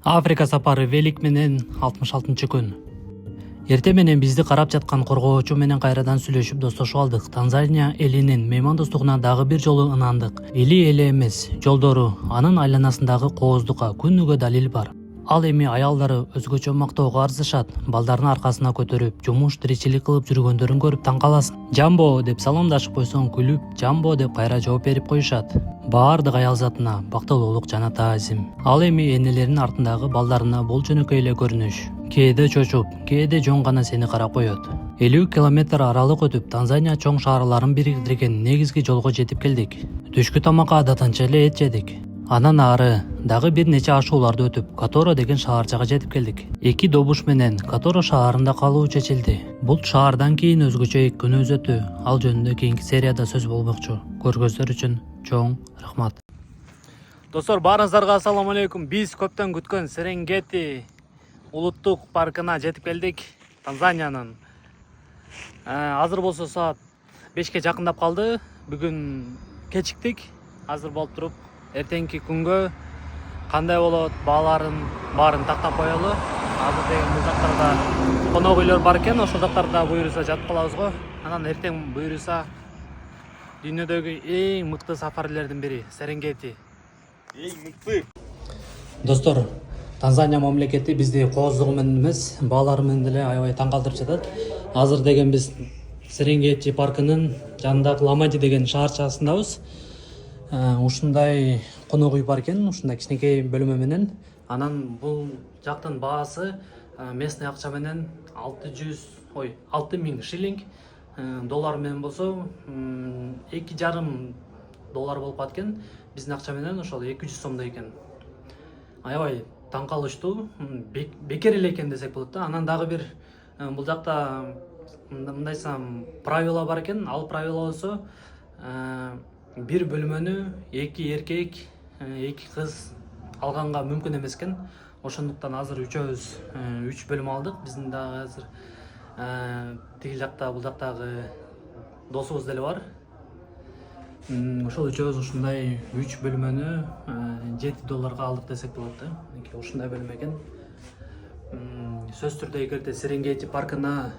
Африка сапары Велик менен 66-күн. Эрте менен бизди карап жаткан коргоочу менен кайрадан сүйлөшүп достошуп алдык. Танзания элинин меймандостугуна дагы бир жолу ынандык. Эли эле эмес, жолдору, анын айланасындагы кооздукка күнүгө далил бар. Ал эми аялдары өзгөчө мактоого арзышат, балдарын аркасына көтөрүп, жумуш тиричилик кылып жүргөндөрүн көрүп таң каласың. Жамбо деп саламдашып койсоң күлүп, жамбо деп кайра жооп берип коюшат. Баардык аял затына бактылуулук жана таазим. Ал эми энелеринин артындагы балдарына бул жөнөкөй эле көрүнүш. Кээде чочуп, кээде жөн гана сени карап коет. 50 километр аралык өтүп, Танзания чоң шаарларын бириктирген негизги жолго жетип келдик. Түшкү тамакка адатынча эле эт жедик. Анан ары дагы бир нече ашууларды өтүп, Которо деген шаарчага жетип келдик. 2 добуш менен Которо шаарында калуу чечилди. Бул шаардан кийин өзгөчө 2 күн өтү. Ал жөнүндө кийинки серияда сөз болмокчу. Көргөздөр үчүн чоң рахмат. Достор, баарыңыздарга ассаламу алейкум. Биз көптөн күткөн Серенгети улуттук паркына жетип келдик. Танзаниянын. Азыр болсо саат 5ке жакындап калды. Бүгүн кечиктик. Азыр болуп туруп, эртеңки күнгө кандай болот, бааларын баарын тактап коелу. Азыр деген бул жактарда конок үйлөр бар экен, ошол жактарда буюрса жатып калабыз го. Анан эртең буюрса дүйнөдөгү эң мыкты сафарилердин бири Серенгети. Эң мыкты. Достор, Танзания мамлекети бизди кооздугу менен эмес, баалары менен деле аябай таң калтырып жатат. Азыр деген биз Серенгети паркынын жанындагы Ламади деген шаарчасындабыз. Ушундай конок үй бар экен, ушундай кичинекей бөлмө менен. Анан бул жактын баасы местный акча менен 6000 шиллинг, доллар менен болсо $2,5 болуп калат экен. Биздин акча менен ошол 200 сомдой экен. Аябай таң калыштуу, бекер эле экен десек болот да. Анан дагы бир бул жакта мындайсам правила бар экен. Ал правила болсо бир бөлмөнү 2 эркек, 2 кыз алганга мүмкүн эмес экен. Ошондуктан азыр үчөөбүз 3 бөлмө алдык. Биздин дагы азыр тиги жакта, бул жактагы досубуз деле бар. Ошол үчөөбүз ушундай 3 бөлмөнү $7 алдык десек болот да. Ушундай бөлмө экен. Сөз түрдө эгерде Серенгети паркына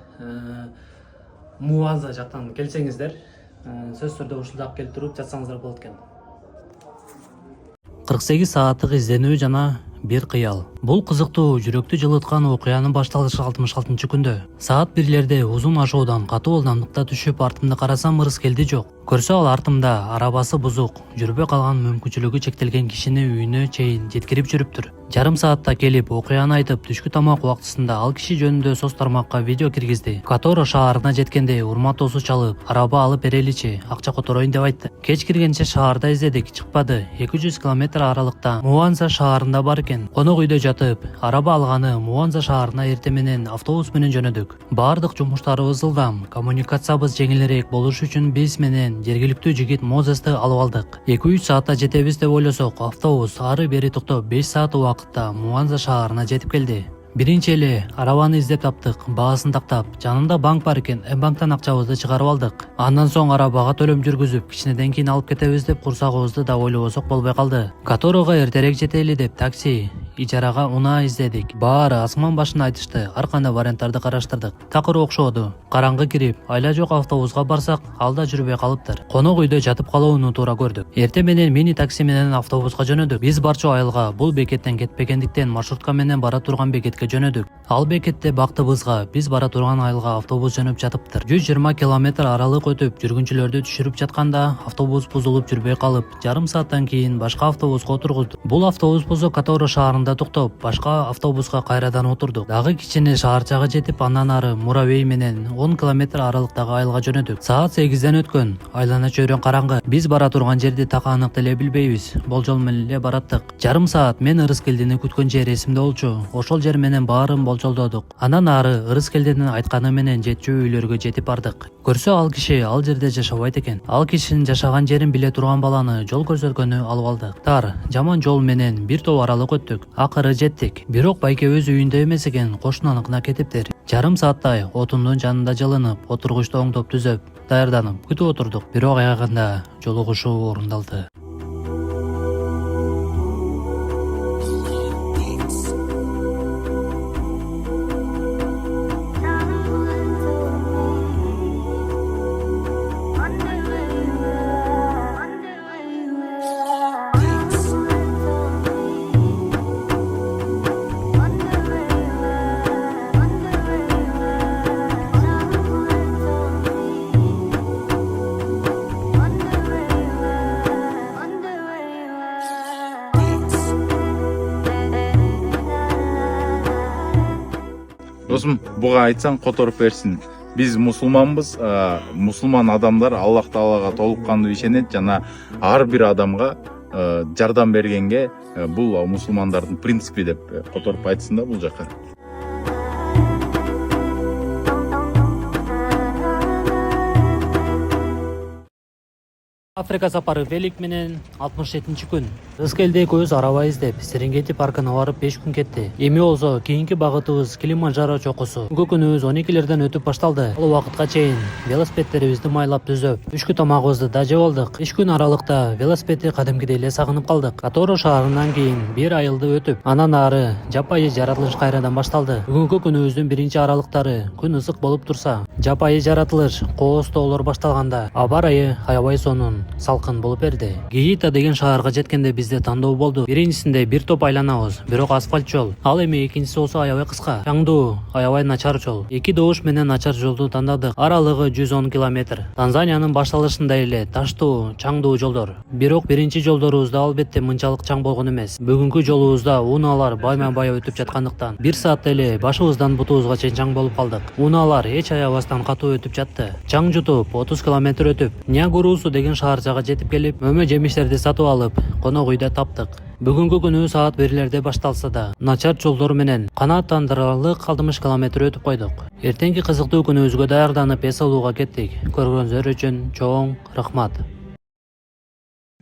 Муаза жактан келсеңиздер, сөз түрдө ушул жакка келип туруп жатсаңыздар болот экен. 48 сааттык изденүү жана бир кыял. Бул кызыктуу, жүрөктү жылыткан окуянын башталышы 66-күндө. Саат 1лерде узун ашуудан катуу ылдамдыкта түшүп, артымда карасам ырыс келди жок. Көрсө ал артымда арабасы бузук, жүрбөй калган мүмкүнчүлүгү чектелген кишини үйүнө чейин жеткирип жүрүптүр. Жарым саатта келип, окуяны айтып, түшкү тамак убактысында ал киши жөнүндө соц тармакка видео киргизди. Которо шаарына жеткенде урмат досу чалып, араба алып береличи, акча котороюн деп айтты. Кеч киргенче шаарда издедик, чыкпады. 200 километр аралыкта Муанза шаарында бар экен. Конок үйдө жатып, араба алганы Муанза шаарына эрте менен автобус менен жөнөдүк. Баардык жумуштарыбыз ылдам, коммуникациябыз жеңилирээк болуш үчүн биз менен жергиликтүү жигит Мозести алып алдык. 2-3 саатта жетебиз деп ойлосок, автобус ары бери токтоп 5 саат убакытта Муанза шаарына жетип келди. Биринчи эле арабаны издеп таптык, баасын тактап, жанында банк бар экен, банктан акчабызды чыгарып алдык. Андан соң арабага төлөм жүргүзүп, кичинеден кийин алып кетебиз деп курсагыбызды да ойлобосок болбой калды. Которого эртерээк жетели деп такси ижарага унаа издедик. Баары асман башына айтышты, ар кандай варианттарды караштырдык. Такыр окшоду. Караңгы кирип, айла жок автобуска барсак, ал да жүрбөй калыптыр. Конок үйдө жатып калууну туура көрдүк. Эрте менен мини такси менен автобуска жөнөдүк. Биз барчу айылга бул бекеттен кетпегендиктен маршрутка менен бара турган бекетке жөнөдүк. Ал бекетте бактыбызга биз бара турган айылга автобус жөнөп жатыптыр. 120 километр аралык өтүп, жүргүнчүлөрдү түшүрүп жатканда автобус бузулуп жүрбөй калып, жарым сааттан кийин башка автобуска отургуздук. Бул автобус болсо Которо шаарында токтоп, башка автобуска кайрадан отурдук. Дагы кичине шаарчага жетип, андан ары Муравей менен 10 километр аралыктагы айылга жөнөдүк. Саат 8ден өткөн. Айлана чөйрөң караңгы. Биз бара турган жерди так анык деле билбейбиз. Болжол менен эле бараттык. Жарым саат мен Ырыскелдини күткөн жер эсимде болчу. Ошол жер менен баарын болжолдодук. Андан ары Ырыскелдинин айтканы менен жетчү үйлөргө жетип бардык. Көрсө ал киши ал жерде жашабайт экен. Ал кишинин жашаган жерин биле турган баланы жол көрсөткөнү алып алдык. Тар, жаман жол менен бир топ аралык өттүк. Акыры жеттик. Бирок байке өз үйүндө эмес экен, кошунаныкына кетиптир. Жарым сааттай отундун жанында жылынып, отургучту оңдоп түзөп, даярданып күтүп отурдук. Бирок аягында жолугушуу орундалды. досым буга айтсаң которуп берсин. Биз мусулманбыз, мусулман адамдар Аллах Таалага толук кандуу ишенет жана ар бир адамга жардам бергенге бул мусулмандардын принципи деп которуп айтсын да бул жака. Африка сапары Велик менен 67-күн. Рыскелде көз араба издеп, Серенгети паркына барып 5 күн кетти. Эми болсо кийинки багытыбыз Килиманджаро чокусу. Бүгүнкү күнүбүз 12-лерден өтүп башталды. Ал убакытка чейин велосипедтерибизди майлап түзөп, түшкү тамагыбызды да жеп алдык. 3 күн аралыкта велосипедди кадимкидей эле сагынып калдык. Которо шаарынан кийин 1 айылды өтүп, анан ары жапайы жаратылыш кайрадан башталды. Бүгүнкү күнүбүздүн биринчи аралыктары күн ысык болуп турса, жапайы жаратылыш кооз тоолор башталганда аба ырайы аябай сонун салкын болуп берди. Гиита деген шаарга жеткенде бизде тандоо болду. Биринчисинде бир топ айланабыз, бирок асфальт жол. Ал эми экинчиси болсо аябай кыска. Чаңдуу, аябай начар жол. Эки добуш менен начар жолду тандадык. Аралыгы 110 километр. Танзаниянын башталышында эле таштуу, чаңдуу жолдор. Бирок биринчи жолдорубузда албетте мынчалык чаң болгон эмес. Бүгүнкү жолубузда унаалар байма-бай өтүп жаткандыктан 1 саатта эле башыбыздан бутубузга чейин чаң болуп калдык. Унаалар эч аябастан катуу өтүп жатты. Чаң жутуп 30 километр өтүп, Нягурусу деген шаарчага жетип келип, мөмө жемиштерди сатып алып, конок үйдө таптык. Бүгүнкү күнү саат 1-лерде башталса да, начар жолдор менен канааттандырарлык 60 километр өтүп койдук. Эртеңки кызыктуу күнүбүзгө даярданып эс алууга кеттик. Көргөнүңөр үчүн чоң рахмат.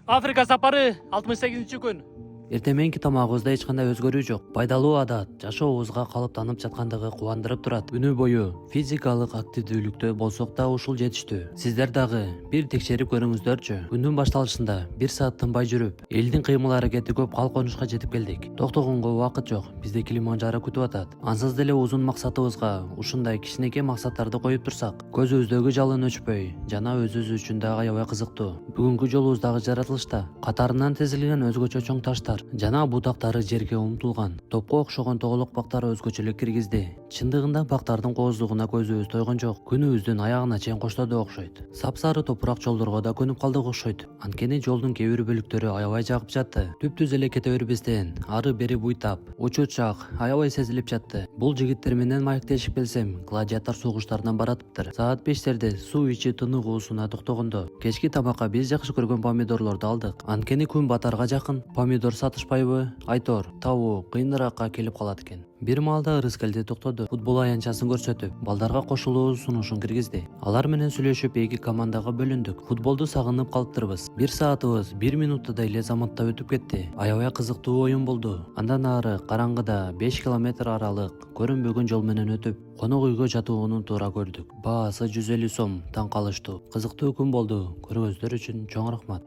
Африка сапары 68-күн. Эртең мененки тамагыбызда эч кандай өзгөрүү жок. Пайдалуу адат жашообузга калыптанып жаткандыгы кубандырып турат. Күнү бою физикалык активдүүлүктө болсок да ушул жетиштүү. Сиздер дагы бир текшерип көрүңүздөрчү. Күндүн башталышында 1 саат тынбай жүрүп, элдин кыймыл аракети көп калконушка жетип келдик. Токтогонго убакыт жок. Бизди Килиманджаро күтүп атат. Ансыз деле узун максатыбызга ушундай кичинекей максаттарды коюп турсак, көзүбүздөгү жалын өчпөй жана өзүбүз үчүн дагы аябай кызыктуу. Бүгүнкү жолубуздагы жаратылышта катарынан тизилген өзгөчө чоң таштар жана бутактары жерге умтулган. Топко окшогон тоголок бактар өзгөчөлүк киргизди. Чындыгында бактардын кооздугуна көзүбүз тойгон жок. Күнүбүздүн аягына чейин коштоду окшойт. Сапсары топурак жолдорго да көнүп калдык окшойт. Анткени жолдун кээ бир бөлүктөрү аябай жагып жатты. Түп-түз эле кете бербестен ары бери буйтап, учучак аябай сезилип жатты. Бул жигиттер менен маектешип келсем, гладиатор согуштарынан баратыптыр. Саат 5-терде суу ичи тыныгуусуна токтогондо, кечки тамакка биз жакшы көргөн помидорлорду алдык. Анткени күн батарга жакын помидор сатышпайбы? Айтор, табуу кыйыныракка келип калат экен. Бир маалда Рыскелде токтоду. Футбол аянтчасын көрсөтүп, балдарга кошулуу сунушун киргизди. Алар менен сүйлөшүп эки командага бөлүндүк. Футболду сагынып калыптырбыз. 1 саатыбыз 1 минутта эле заматта өтүп кетти. Аябай кызыктуу оюн болду. Андан ары караңгыда 5 километр аралык көрүнбөгөн жол менен өтүп, конок үйгө жатууну туура көрдүк. Баасы 150 сом, таң калыштуу. Кызыктуу күн болду. Көргөнүздөр үчүн чоң рахмат.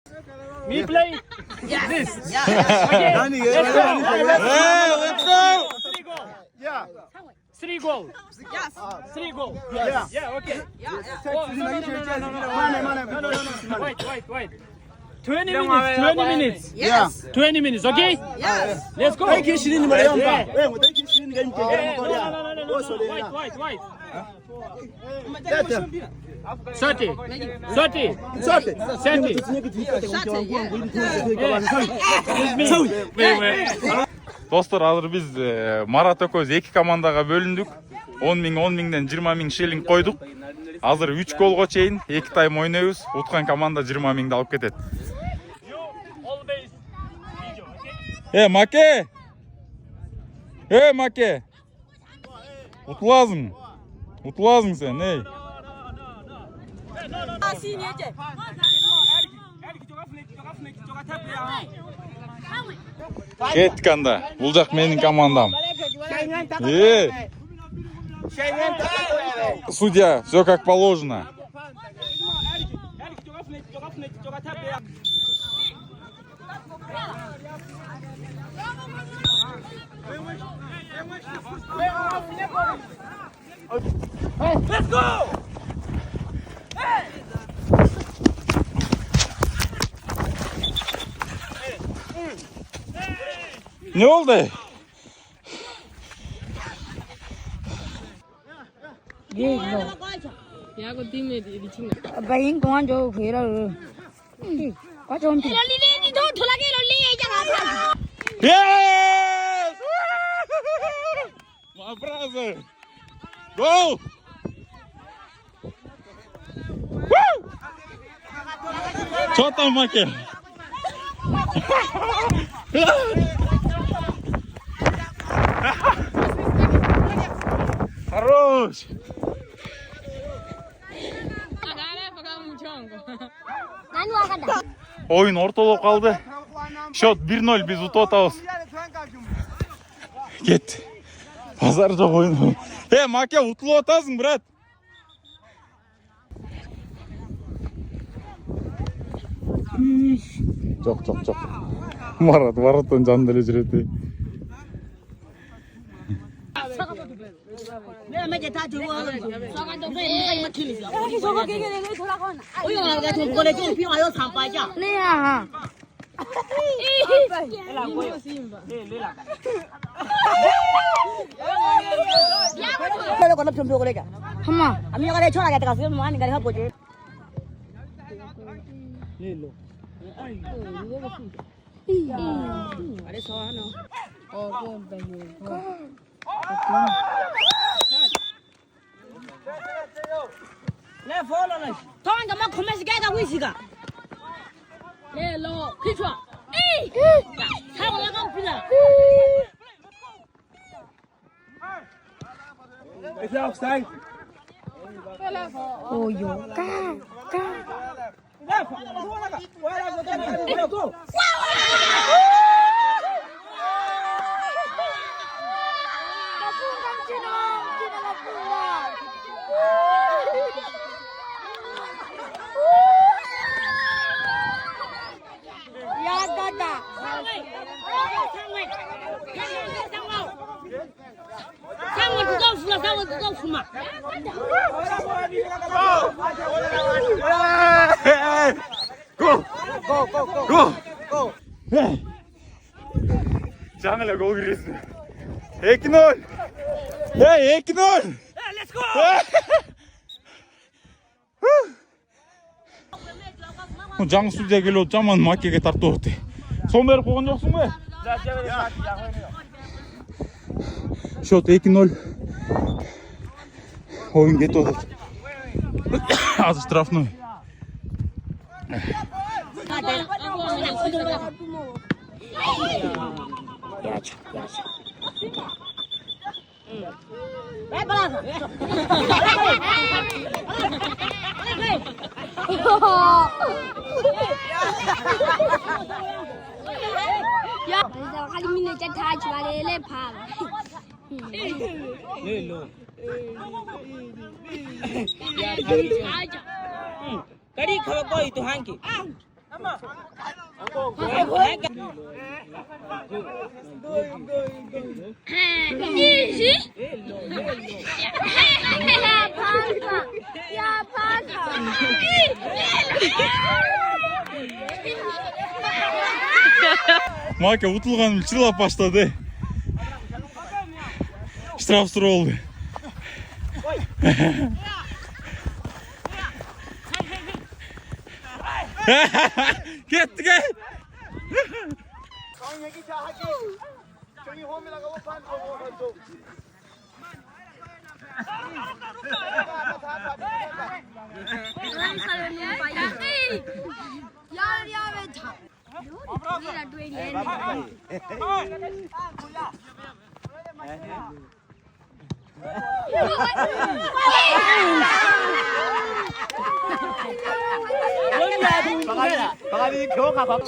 Me play. Yeah. This. Yeah. Yeah. Let's go. Yeah. 3 goals. Yes. 3 goals. Yes. Yeah. Okay. Yeah. Oh, no. Wait. 20 minutes. 20 minutes. Yes. 20 minutes. Okay. Yes. Let's go. Thank you, Shirini Mariam. Yeah. Thank you, Shirini Mariam. No. Wait. 30. 30. 30. Достор, азыр биз Марат экөөбүз эки командага бөлүндүк. 10 миңден 20 миң шиллинг койдук. Азыр 3 голго чейин 2 тайм ойнойбуз. Уткан команда 20 миңди алып кетет. Маке! Маке! Утуласың сен, ей! Кеттик анда. Бул жак менин командам. Судья, все как положено. Let's go. Ne oldu? Ya có tim này thì chừng nào. Vậy công an cho phía rồi. Quá trôn thì. Đi thôi, thôi là cái loli ấy chẳng Yes! My brother! 고! 좋다 마케. хорош. Nani wakanda? Oyun ortada kaldı. Şot 1-0 biz utu atağız. Git. Pazar çok oyun. He Make utlu atasın брат. Çok. Varatın can deli жүреді. 네야. Kalau kau nak cuma boleh kan? 엄마. Ami yang ada cuma ada kasih, mana ada apa je? Le follow le. Tuan kamu komen sih kayak wisi kan? Hello, kichwa. Sawa na kang pila. Ya gada. Sawa kau fuma. Go. Canıyla gol giriyorsun. 2-0. Hey 2-0. Let's go. жаңы студия келіп жаман Макеге тартып отыр. Сон беріп қойған жоқсың ба? Шот 2-0. Ойын кетіп отыр. Азыр штрафной. Ya, kali mina jatah jual le pal. Kadi kalau kau itu hangki. Easy. Ya pasa. Маке ұтылғаным чылап баштады. Штраф сұрау oldu. Kettik he.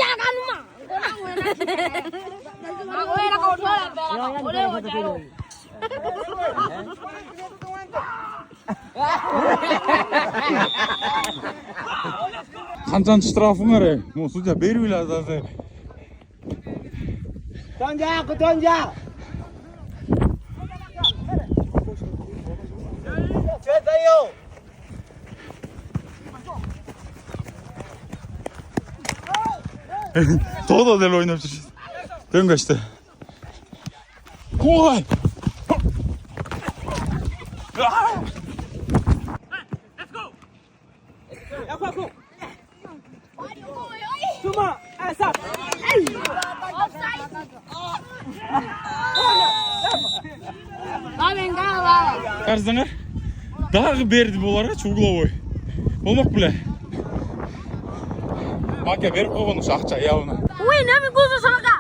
Jangan mah. Aku era kau jual apa? Boleh jual. Қаншаншы штрафың бар? Ну, судья бермейді азазы. Tonja. Тода дел ойнап жүр. Дөң қашты. Ой! Cuma asap. Va venga. Қарызыңар? Дағы берді болар, угловой. Болмақ біле. Маке беріп қойғын ақша яуына. Ui, nếu mình cút sao cả?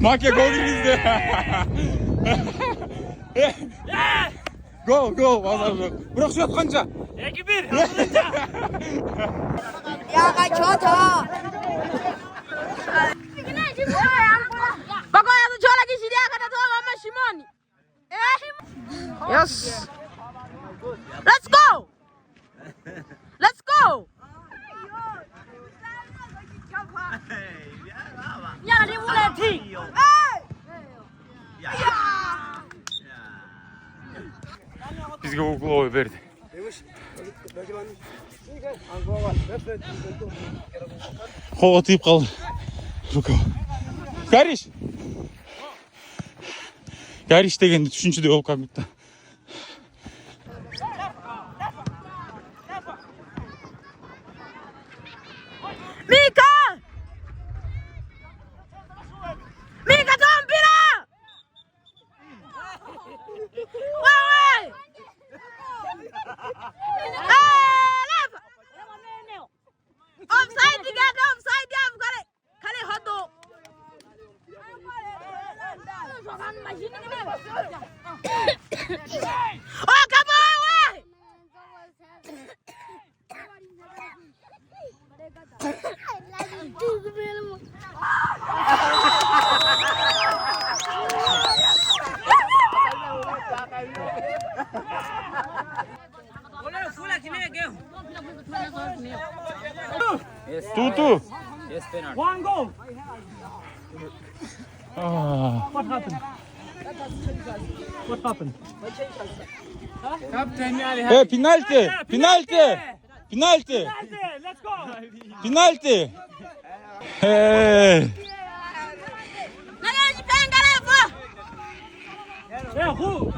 Маке гол кіргізді. Гол, базар жоқ. Бірақ шөт қанша? 2-1. 야가 좋다. 바꿔야도 전화기 시리아가 들어가면 시몬이. Yes. Let's go. Let's go. 야, 니 몰래 티. Бізге угловой берді. Қолға тиіп қалды. Гариш! Гариш дегенде үшіншіде ол как будто. Mika! Mika, don't beat up! Wait! Left! Offside again, offside again. Kan jeg hot dog? Oh, come on, wait! Ту-ту! One goal. 아, What happened? What happened? 에, 비날티! 비날티! 비날티! Let's go. 비날티! 에이. 나가야지 뺑 가라 Yeah, who?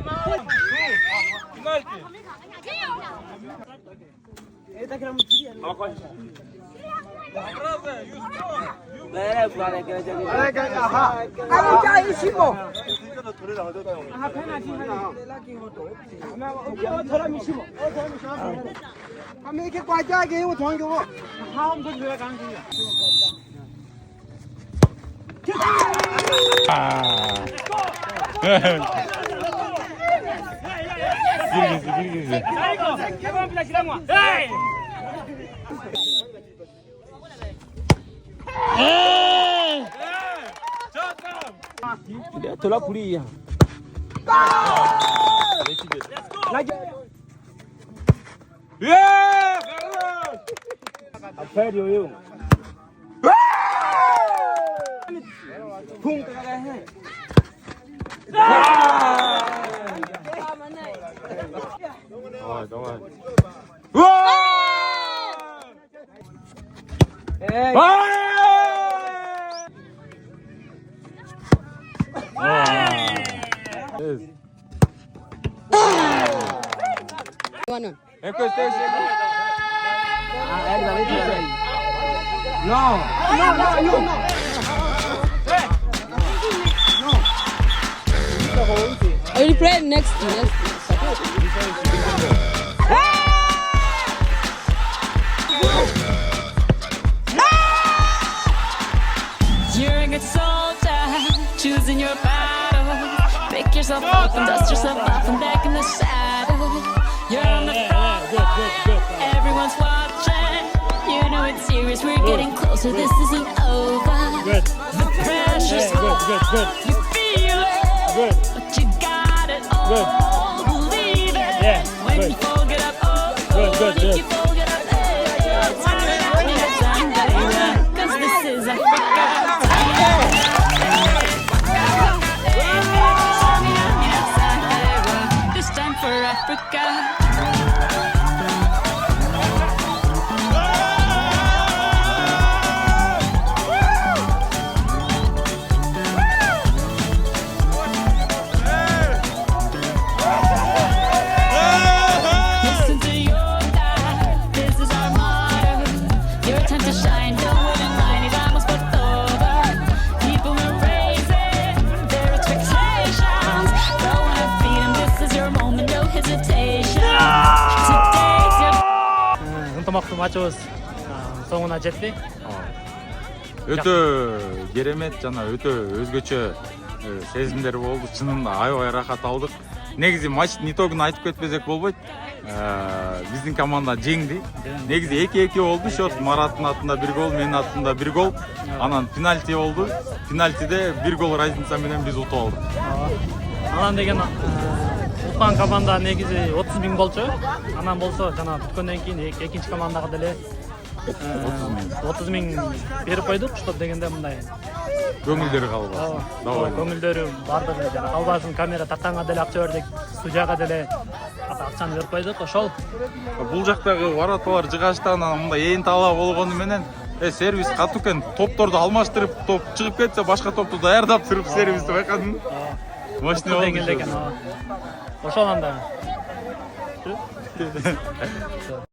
아. 길기지. 아이고, 개만 빌라 지랑와. 에이! 에이! 돌아 불이야. 예! 아페리오요. 쿵 따라가 해. 우와! Ecco station. I will play next. You're a good soldier, choosing your battle. Pick yourself up and dust yourself off and back in the saddle. You're on the front line, everyone's watching. You know it's serious, we're getting closer, this isn't over. The pressure's on, you feel it, but you got it all. Believe it, when you fold it up, if you fold it up, it's time, baby, 'cause this is Africa. This time for Africa. Listen to your God, this is our motto. Your time to shine, don't wait in line, y vamos por todo. People are raising their expectations. Go and feed them, this is your moment, no hesitation. Today's your ынтымақты матчыбыз соңуна жетти. өтө керемет жана өтө өзгөчө сезимдер болду. Чынында аябай рахат алдык. Негизи матчтын итогун айтып кетпесек болбойт. Биздин команда жеңди. Негизи 2-2 болду. Счет Мараттын атында 1 гол, менин атымда 1 гол. Анан пенальти болду. Пенальтиде 1 гол разница менен биз утуп алдык. Анан деген уккан команда негизи 30 000 болчу. Анан болсо жана бүткөндөн кийин экинчи командага деле 30 000 берип койдук, чтоб дегенде мындай Көңүлдөрү калбасын. Давай. көңүлдөрү бардыгы жана калбасын, камера тартанга деле акча бердик, судьяга деле акчаны берип койдук, ошол. Бул жактагы вороталар жыгачтан мындай ээн талаа болгону менен сервис катуу экен. Топторду алмаштырып, топ чыгып кетсе башка топту даярдап туруп сервисти байкадым. Мощный Дегенде экен. Ошол анда.